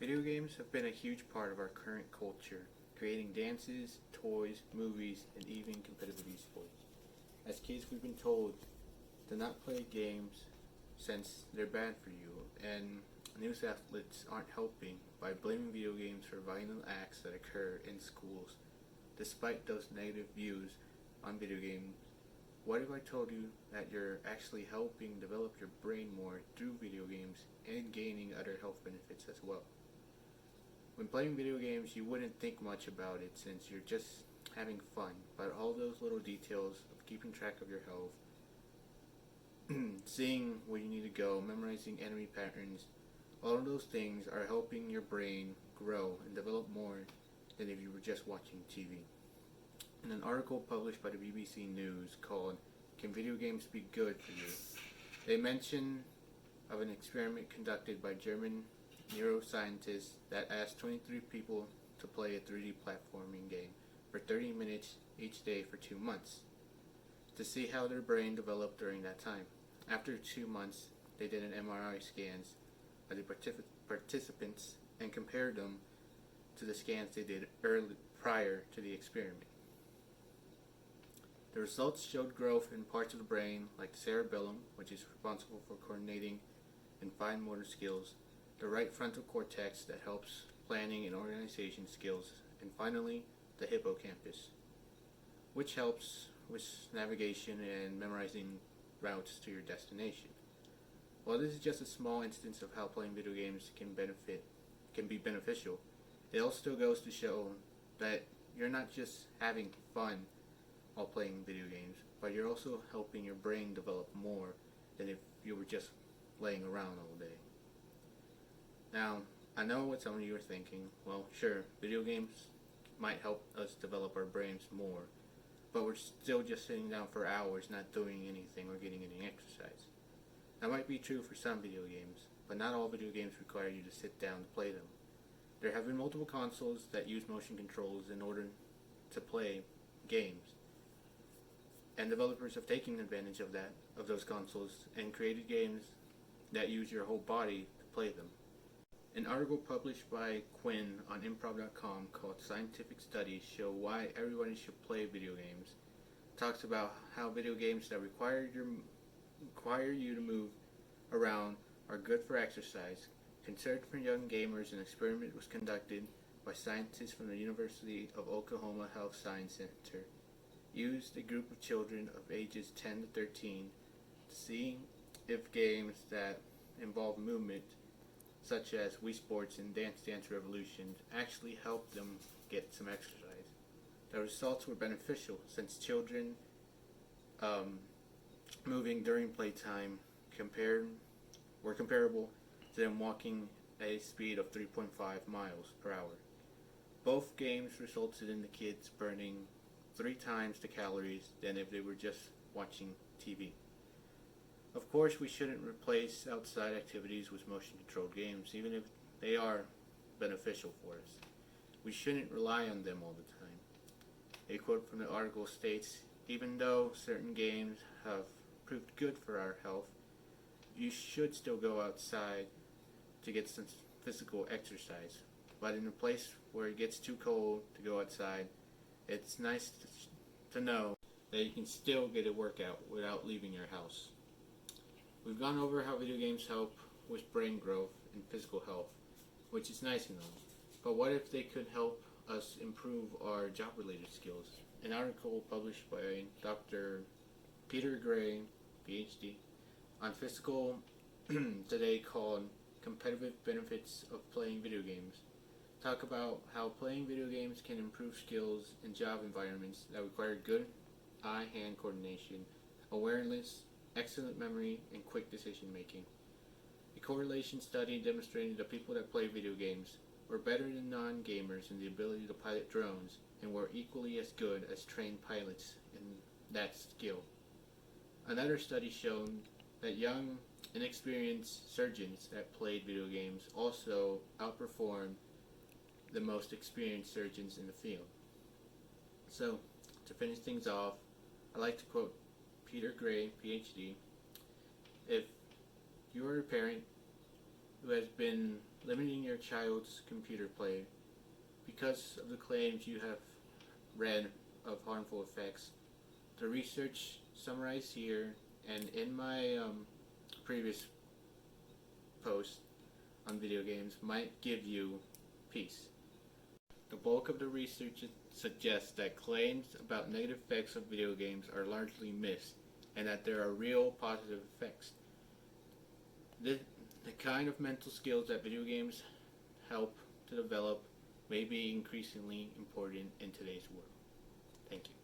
Video games have been a huge part of our current culture, creating dances, toys, movies, and even competitive esports. As kids, we've been told to not play games since they're bad for you, and news outlets aren't helping by blaming video games for violent acts that occur in schools. Despite those negative views on video games, what if I told you that you're actually helping develop your brain more through video games and gaining other health benefits as well? When playing video games, you wouldn't think much about it since you're just having fun, but all those little details of keeping track of your health, seeing where you need to go, memorizing enemy patterns, all of those things are helping your brain grow and develop more than if you were just watching TV. In an article published by the BBC News called "Can Video Games Be Good for You?", they mention of an experiment conducted by German neuroscientists that asked 23 people to play a 3D platforming game for 30 minutes each day for 2 months to see how their brain developed during that time. After 2 months, they did an MRI scans of the participants and compared them to the scans they did prior to the experiment. The results showed growth in parts of the brain like the cerebellum, which is responsible for coordinating and fine motor skills, the right frontal cortex that helps planning and organization skills, and finally, the hippocampus, which helps with navigation and memorizing routes to your destination. While this is just a small instance of how playing video games can be beneficial, it also still goes to show that you're not just having fun while playing video games, but you're also helping your brain develop more than if you were just laying around all day. Now, I know what some of you are thinking. Well, sure, video games might help us develop our brains more, but we're still just sitting down for hours not doing anything or getting any exercise. That might be true for some video games, but not all video games require you to sit down to play them. There have been multiple consoles that use motion controls in order to play games, and developers have taken advantage of those consoles and created games that use your whole body to play them. An article published by Quinn on improv.com called "Scientific Studies Show Why Everybody Should Play Video Games" talks about how video games that require you to move around are good for exercise. Considered for young gamers, an experiment was conducted by scientists from the University of Oklahoma Health Science Center. Used a group of children of ages 10 to 13 to see if games that involve movement, such as Wii Sports and Dance Dance Revolution, actually helped them get some exercise. The results were beneficial since children moving during playtime were comparable to them walking at a speed of 3.5 miles per hour. Both games resulted in the kids burning 3 times the calories than if they were just watching TV. Of course, we shouldn't replace outside activities with motion-controlled games, even if they are beneficial for us. We shouldn't rely on them all the time. A quote from the article states, "Even though certain games have proved good for our health, you should still go outside to get some physical exercise. But in a place where it gets too cold to go outside, it's nice to know that you can still get a workout without leaving your house." We've gone over how video games help with brain growth and physical health, which is nice and all. But what if they could help us improve our job-related skills? An article published by Dr. Peter Gray, PhD, on Physical Today called "Competitive Benefits of Playing Video Games" talk about how playing video games can improve skills in job environments that require good eye-hand coordination, awareness, excellent memory, and quick decision making. A correlation study demonstrated that people that play video games were better than non-gamers in the ability to pilot drones and were equally as good as trained pilots in that skill. Another study showed that young, inexperienced surgeons that played video games also outperformed the most experienced surgeons in the field. So, to finish things off, I like to quote Peter Gray, PhD, "If you are a parent who has been limiting your child's computer play because of the claims you have read of harmful effects. The research summarized here and in my previous post on video games might give you peace. The bulk of the research suggests that claims about negative effects of video games are largely missed and that there are real positive effects. The kind of mental skills that video games help to develop may be increasingly important in today's world. Thank you.